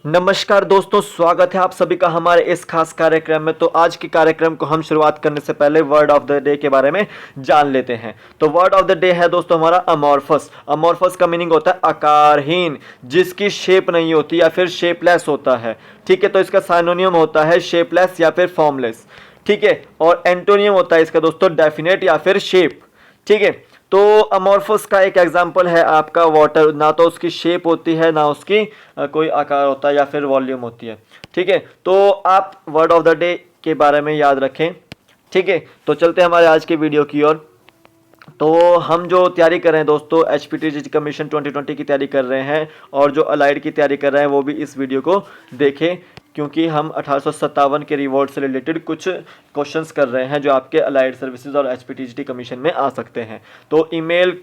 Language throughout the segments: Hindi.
नमस्कार दोस्तों, स्वागत है आप सभी का हमारे इस खास कार्यक्रम में। तो आज के कार्यक्रम को हम शुरुआत करने से पहले वर्ड ऑफ द डे के बारे में जान लेते हैं। तो वर्ड ऑफ द डे है दोस्तों हमारा अमॉर्फस। अमॉर्फस का मीनिंग होता है आकारहीन, जिसकी शेप नहीं होती या फिर शेपलेस होता है। ठीक है, तो इसका साइनोनियम होता है शेपलेस या फिर फॉर्मलेस। ठीक है, और एंटोनियम होता है इसका दोस्तों डेफिनेट या फिर शेप। ठीक है, तो अमॉर्फस का एक एग्जांपल है आपका वाटर। ना तो उसकी शेप होती है, ना उसकी कोई आकार होता है या फिर वॉल्यूम होती है। ठीक है, तो आप वर्ड ऑफ द डे के बारे में याद रखें। ठीक है, तो चलते हैं हमारे आज के वीडियो की ओर। तो हम जो तैयारी कर रहे हैं दोस्तों, HPTGT कमीशन 2020 की तैयारी कर रहे हैं, और जो अलाइड की तैयारी कर रहे हैं वो भी इस वीडियो को देखें, क्योंकि हम 1857 के रिवॉर्ड से रिलेटेड कुछ क्वेश्चंस कर रहे हैं जो आपके अलाइड सर्विसेज और HPTGT कमीशन में आ सकते हैं। तो ईमेल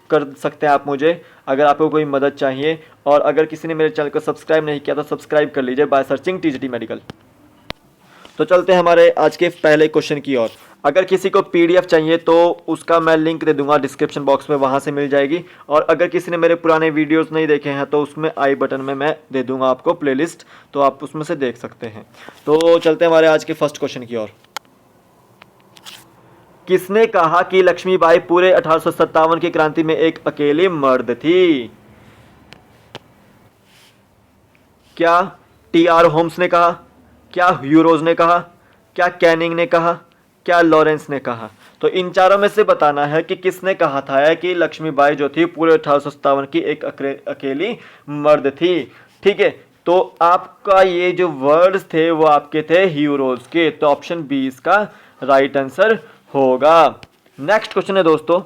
कर सकते हैं आप मुझे अगर आपको कोई मदद चाहिए, और अगर किसी ने मेरे चैनल को सब्सक्राइब नहीं किया तो सब्सक्राइब कर लीजिए बाय सर्चिंग TGT मेडिकल। तो चलते हैं हमारे आज के पहले क्वेश्चन की ओर। अगर किसी को PDF चाहिए तो उसका मैं लिंक दे दूंगा डिस्क्रिप्शन बॉक्स में, वहां से मिल जाएगी। और अगर किसी ने मेरे पुराने वीडियोस नहीं देखे हैं तो उसमें आई बटन में मैं दे दूंगा आपको प्लेलिस्ट, तो आप उसमें से देख सकते हैं। तो चलते हैं हमारे आज के फर्स्ट क्वेश्चन की ओर। किसने कहा कि लक्ष्मीबाई पूरे 1857 की क्रांति में एक अकेली मर्द थी? क्या TR होम्स ने कहा, क्या ह्यूरोज ने कहा, क्या कैनिंग ने कहा, क्या लॉरेंस ने कहा? तो इन चारों में से बताना है कि किसने कहा था कि लक्ष्मीबाई जो थी पूरे 1857 की एक अकेली मर्द थी। ठीक है, तो आपका ये जो वर्ड्स थे वो आपके थे ह्यूरोज के। तो ऑप्शन बी इसका राइट आंसर होगा। नेक्स्ट क्वेश्चन है दोस्तों,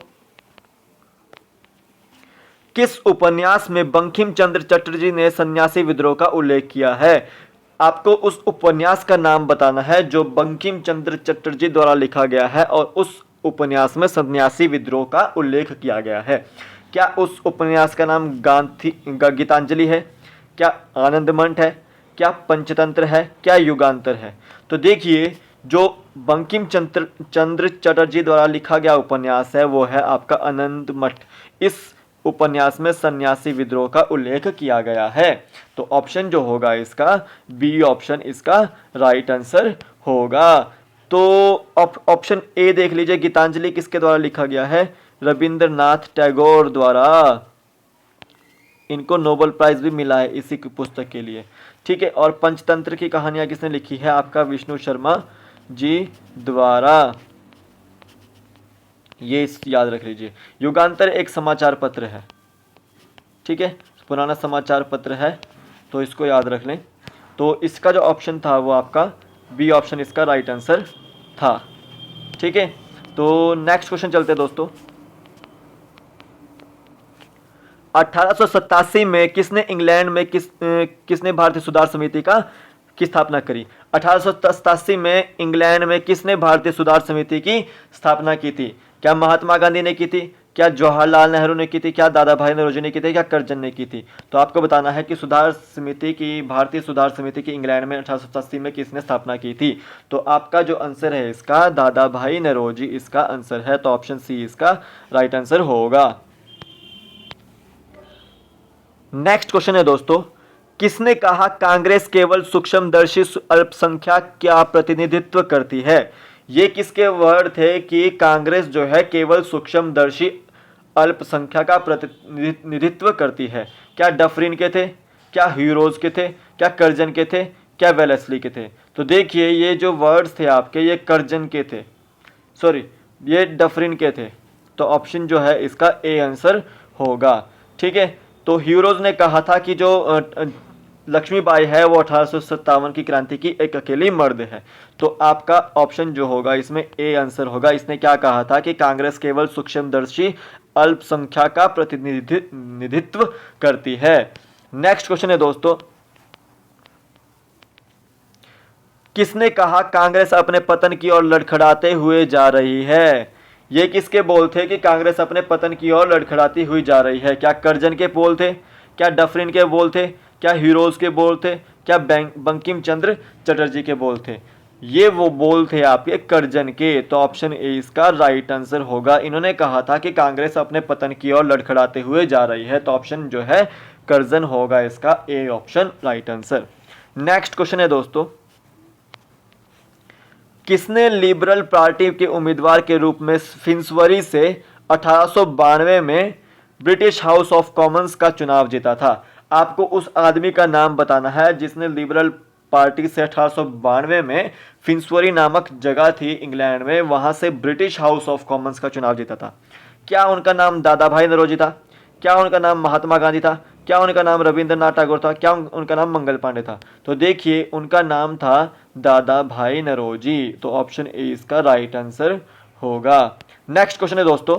किस उपन्यास में बंकिम चंद्र चटर्जी ने सन्यासी विद्रोह का उल्लेख किया है? आपको उस उपन्यास का नाम बताना है जो बंकिम चंद्र चटर्जी द्वारा लिखा गया है और उस उपन्यास में सन्यासी विद्रोह का उल्लेख किया गया है। क्या उस उपन्यास का नाम गीतांजलि है, क्या आनंदमठ है, क्या पंचतंत्र है, क्या युगांतर है? तो देखिए, जो बंकिम चंद्र चटर्जी द्वारा लिखा गया उपन्यास है वो है आपका आनंदमठ। इस उपन्यास में सन्यासी विद्रोह का उल्लेख किया गया है। तो ऑप्शन जो होगा इसका बी ऑप्शन इसका राइट आंसर होगा। तो ऑप्शन ए देख लीजिए, गीतांजलि किसके द्वारा लिखा गया है? रविंद्रनाथ टैगोर द्वारा। इनको नोबेल प्राइज भी मिला है इसी की पुस्तक के लिए। ठीक है, और पंचतंत्र की कहानियां किसने लिखी है? आपका विष्णु शर्मा जी द्वारा। ये याद रख लीजिए। युगांतर एक समाचार पत्र है। ठीक है, पुराना समाचार पत्र है, तो इसको याद रख लें। तो इसका जो ऑप्शन था वो आपका बी ऑप्शन इसका राइट आंसर था। ठीक है, तो नेक्स्ट क्वेश्चन चलते हैं दोस्तों। 1887 में किसने इंग्लैंड में किसने भारतीय सुधार समिति की स्थापना करी? 1887 में इंग्लैंड में किसने भारतीय सुधार समिति की स्थापना की थी? क्या महात्मा गांधी ने की थी, क्या जवाहरलाल नेहरू ने की थी, क्या दादा भाई नौरोजी ने की थी, क्या करजन ने की थी? तो आपको बताना है कि भारतीय सुधार समिति की इंग्लैंड में 1887 में किसने स्थापना की थी? तो आपका जो आंसर है इसका दादा भाई नौरोजी इसका आंसर है। तो ऑप्शन सी इसका राइट आंसर होगा। नेक्स्ट क्वेश्चन है दोस्तों, किसने कहा कांग्रेस केवल सूक्ष्मदर्शी अल्पसंख्यक का प्रतिनिधित्व करती है? ये किसके वर्ड थे कि कांग्रेस जो है केवल सूक्ष्मदर्शी अल्पसंख्यक का प्रतिनिधित्व करती है? क्या डफरिन के थे, क्या ह्यूरोज के थे, क्या कर्जन के थे, क्या वेलेस्ली के थे? तो देखिए, ये जो वर्ड्स थे आपके ये कर्जन के थे, सॉरी ये डफरिन के थे। तो ऑप्शन जो है इसका ए आंसर होगा। ठीक है, तो ह्यूरोज ने कहा था कि जो लक्ष्मीबाई है वो 1857 की क्रांति की एक अकेली मर्द है। तो आपका ऑप्शन जो होगा इसमें ए आंसर होगा। इसने क्या कहा था कि कांग्रेस केवल सूक्ष्मदर्शी अल्पसंख्यक का प्रतिनिधित्व करती है। नेक्स्ट क्वेश्चन है दोस्तों, किसने कहा कांग्रेस अपने पतन की ओर लड़खड़ाते हुए जा रही है? ये किसके बोल थे कि कांग्रेस अपने पतन की ओर लड़खड़ाती हुई जा रही है? क्या कर्जन के बोल थे, क्या डफरिन के बोल थे, क्या हीरोज के बोल थे, क्या बंकिम चंद्र चटर्जी के बोल थे? ये वो बोल थे आपके कर्जन के। तो ऑप्शन ए इसका राइट आंसर होगा। इन्होंने कहा था कि कांग्रेस अपने पतन की ओर लड़खड़ाते हुए जा रही है। तो ऑप्शन जो है कर्जन होगा इसका A option right answer. Next question है दोस्तों, किसने लिबरल पार्टी के उम्मीदवार के रूप में फिन्सबरी से 1892 में ब्रिटिश हाउस ऑफ कॉमन्स का चुनाव जीता था? आपको उस आदमी का नाम बताना है जिसने लिबरल पार्टी से 1892 में फिन्सबरी नामक जगह थी इंग्लैंड में, वहां से ब्रिटिश हाउस ऑफ कॉमन्स का चुनाव जीता था। क्या उनका नाम दादा भाई नौरोजी था? क्या उनका नाम महात्मा गांधी था? क्या उनका नाम रविंद्रनाथ टैगोर था? क्या उनका नाम मंगल पांडे था? तो देखिए उनका नाम था दादा भाई नौरोजी, तो ऑप्शन ए इसका राइट आंसर होगा। नेक्स्ट क्वेश्चन है दोस्तों,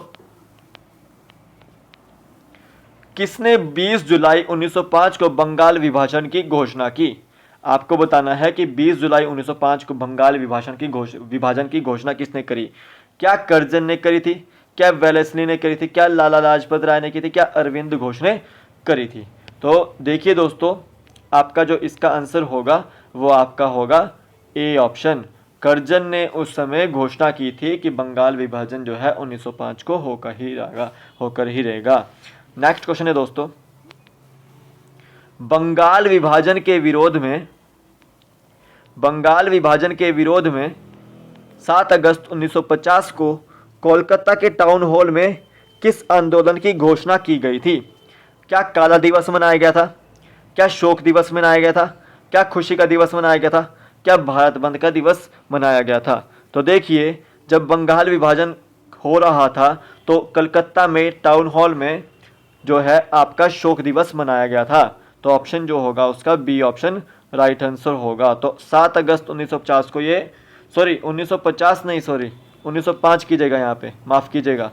किसने 20 जुलाई 1905 को बंगाल विभाजन की घोषणा की? आपको बताना है कि 20 जुलाई 1905 को बंगाल विभाजन की घोषणा किसने करी? क्या कर्जन ने करी थी? क्या वेलेस्ली ने करी थी? क्या लाला लाजपत राय ने की थी? क्या अरविंद घोष ने करी थी? तो देखिए दोस्तों, आपका जो इसका आंसर होगा वो आपका होगा ए ऑप्शन। कर्जन ने उस समय घोषणा की थी कि बंगाल विभाजन जो है 1905 को होकर ही रहेगा। नेक्स्ट क्वेश्चन है दोस्तों, बंगाल विभाजन के विरोध में 7 अगस्त 1950 को कोलकाता के टाउन हॉल में किस आंदोलन की घोषणा की गई थी? क्या काला दिवस मनाया गया था? क्या शोक दिवस मनाया गया था? क्या खुशी का दिवस मनाया गया था? क्या भारत बंद का दिवस मनाया गया था? तो देखिए, जब बंगाल विभाजन हो रहा था तो कलकत्ता में टाउन हॉल में जो है आपका शोक दिवस मनाया गया था, तो ऑप्शन जो होगा उसका बी ऑप्शन राइट आंसर होगा। तो 7 अगस्त 1950 को 1905 कीजिएगा, यहाँ पे माफ कीजिएगा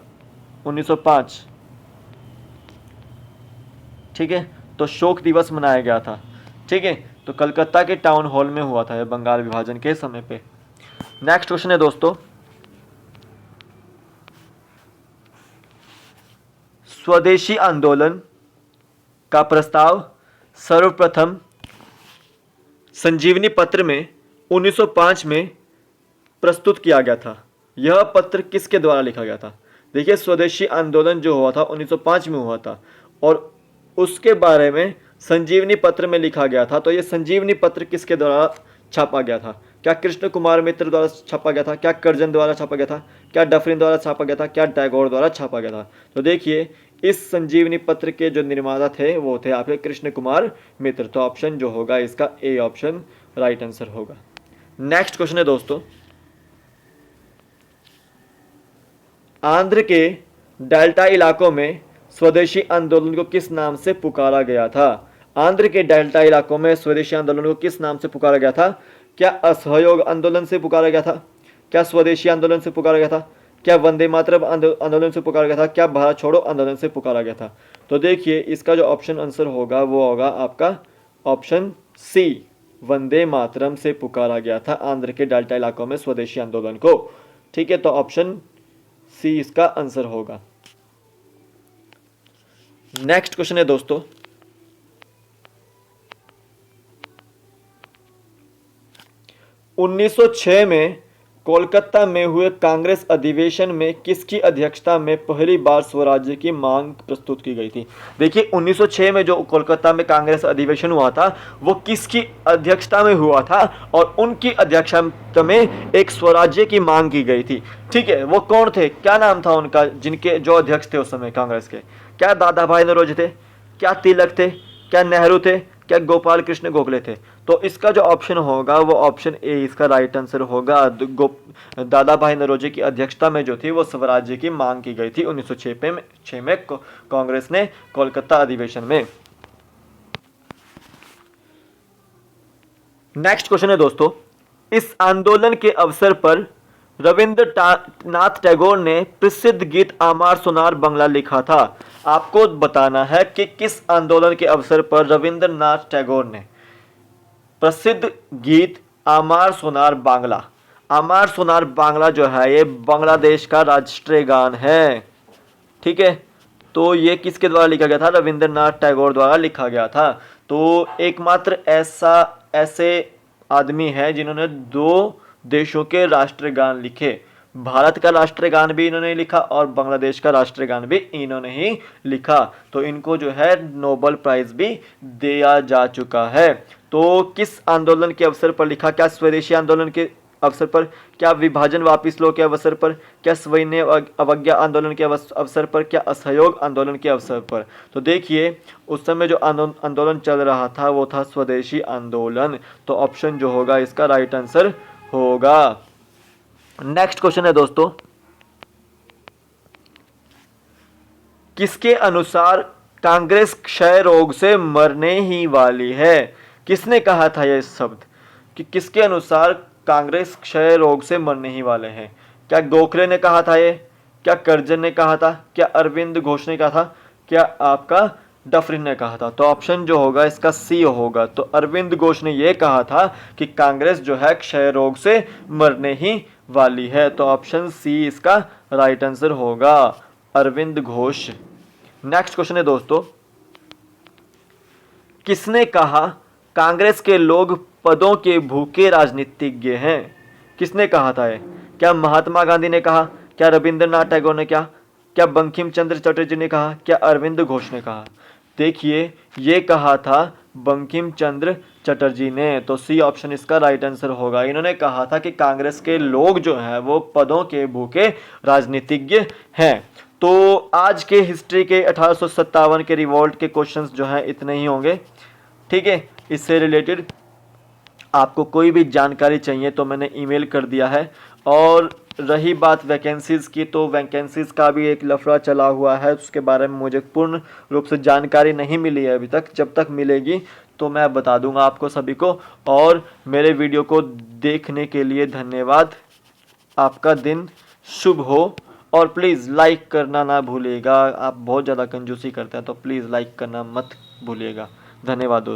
1905, ठीक है, तो शोक दिवस मनाया गया था। ठीक है, तो कलकत्ता के टाउन हॉल में हुआ था यह बंगाल विभाजन के समय पे। नेक्स्ट क्वेश्चन है दोस्तों, स्वदेशी आंदोलन का प्रस्ताव सर्वप्रथम संजीवनी पत्र में 1905 में प्रस्तुत किया गया था। यह पत्र किसके द्वारा लिखा गया था? देखिए, स्वदेशी आंदोलन जो हुआ था 1905 में हुआ था और उसके बारे में संजीवनी पत्र में लिखा गया था। तो ये संजीवनी पत्र किसके द्वारा छापा गया था? क्या कृष्ण कुमार मित्र द्वारा छापा गया था? क्या कर्जन द्वारा छापा गया था? क्या डफरिन द्वारा छापा गया था? क्या टैगोर द्वारा छापा गया था? तो देखिए, इस संजीवनी पत्र के जो निर्माता थे वो थे आपके कृष्ण कुमार मित्र, तो ऑप्शन जो होगा इसका ए ऑप्शन राइट आंसर होगा। नेक्स्ट क्वेश्चन है दोस्तों, आंध्र के डेल्टा इलाकों में स्वदेशी आंदोलन को किस नाम से पुकारा गया था? आंध्र के डेल्टा इलाकों में स्वदेशी आंदोलन को किस नाम से पुकारा गया था? क्या असहयोग आंदोलन से पुकारा गया था? क्या स्वदेशी आंदोलन से पुकारा गया था? क्या वंदे मातरम आंदोलन से पुकारा गया था? क्या भारत छोड़ो आंदोलन से पुकारा गया था? तो देखिए, इसका जो ऑप्शन आंसर होगा वो होगा आपका ऑप्शन सी, वंदे मातरम से पुकारा गया था आंध्र के डेल्टा इलाकों में स्वदेशी आंदोलन को। ठीक है, तो ऑप्शन सी इसका आंसर होगा। नेक्स्ट क्वेश्चन है दोस्तों, उन्नीस सौ 6 में कोलकाता में हुए कांग्रेस अधिवेशन में किसकी अध्यक्षता में पहली बार स्वराज्य की मांग प्रस्तुत की गई थी? देखिए, 1906 में जो कोलकाता में कांग्रेस अधिवेशन हुआ था वो किसकी अध्यक्षता में हुआ था और उनकी अध्यक्षता में एक स्वराज्य की मांग की गई थी। ठीक है, वो कौन थे, क्या नाम था उनका, जिनके जो अध्यक्ष थे उस समय कांग्रेस के? क्या दादा भाई नौरोजी थे? क्या तिलक थे? क्या नेहरू थे? क्या गोपाल कृष्ण गोखले थे? तो इसका जो ऑप्शन होगा वो ऑप्शन ए इसका राइट आंसर होगा। दादा भाई नौरोजी की अध्यक्षता में जो थी वो स्वराज्य की मांग की गई थी 1906 में कांग्रेस ने कोलकाता अधिवेशन में। नेक्स्ट क्वेश्चन है दोस्तों, इस आंदोलन के अवसर पर रविंद्रनाथ टैगोर ने प्रसिद्ध गीत आमार सोनार बांग्ला लिखा था। आपको बताना है कि किस आंदोलन के अवसर पर रविंद्रनाथ टैगोर ने प्रसिद्ध गीत आमार सोनार बांग्ला जो है ये बांग्लादेश का राष्ट्रीय गान है। ठीक है, तो ये किसके द्वारा लिखा गया था? रविंद्रनाथ टैगोर द्वारा लिखा गया था। तो एकमात्र ऐसे आदमी है जिन्होंने 2 देशों के राष्ट्रीय गान लिखे, भारत का राष्ट्रीय गान भी इन्होंने लिखा और बांग्लादेश का राष्ट्रीय गान भी इन्होंने ही लिखा। तो इनको जो है नोबेल प्राइज भी दिया जा चुका है। तो किस आंदोलन के अवसर पर लिखा? क्या स्वदेशी आंदोलन के अवसर पर, क्या विभाजन वापिस लो के अवसर पर, क्या सविनय अवज्ञा आंदोलन के अवसर पर, क्या असहयोग आंदोलन के अवसर पर? तो देखिए उस समय जो आंदोलन चल रहा था वो था स्वदेशी आंदोलन। तो ऑप्शन जो होगा इसका राइट आंसर होगा। नेक्स्ट क्वेश्चन है दोस्तों, किसके अनुसार कांग्रेस क्षय रोग से मरने ही वाली है? किसने कहा था यह शब्द कि किसके अनुसार कांग्रेस क्षय रोग से मरने ही वाले हैं? क्या गोखले ने कहा था ये? क्या करजन ने कहा था? क्या अरविंद घोष ने कहा था? क्या आपका डफरिन ने कहा था? तो ऑप्शन जो होगा इसका सी होगा। तो अरविंद घोष ने यह कहा था कि कांग्रेस जो है क्षय रोग से मरने ही वाली है। तो ऑप्शन सी इसका राइट आंसर होगा, अरविंद घोष। नेक्स्ट क्वेश्चन है दोस्तों, किसने कहा कांग्रेस के लोग पदों के भूखे राजनीतिज्ञ हैं? किसने कहा था ये? क्या महात्मा गांधी ने कहा? क्या रविंद्रनाथ टैगोर ने कहा? क्या बंकिम चंद्र चटर्जी ने कहा? क्या अरविंद घोष ने कहा? देखिए ये कहा था बंकिम चंद्र चटर्जी ने। तो सी ऑप्शन इसका राइट आंसर होगा। इन्होंने कहा था कि कांग्रेस के लोग जो हैं वो पदों के भूखे राजनीतिज्ञ हैं। तो आज के हिस्ट्री के 1857 के रिवॉल्ट के क्वेश्चंस जो हैं इतने ही होंगे। ठीक है, इससे रिलेटेड आपको कोई भी जानकारी चाहिए तो मैंने ईमेल कर दिया है। और रही बात वैकेंसीज़ की, तो वैकेंसीज़ का भी एक लफड़ा चला हुआ है, उसके बारे में मुझे पूर्ण रूप से जानकारी नहीं मिली है अभी तक। जब तक मिलेगी तो मैं बता दूंगा आपको सभी को। और मेरे वीडियो को देखने के लिए धन्यवाद। आपका दिन शुभ हो। और प्लीज़ लाइक करना ना भूलिएगा। आप बहुत ज़्यादा कंजूसी करते हैं तो प्लीज़ लाइक करना मत भूलिएगा। धन्यवाद दोस्तों।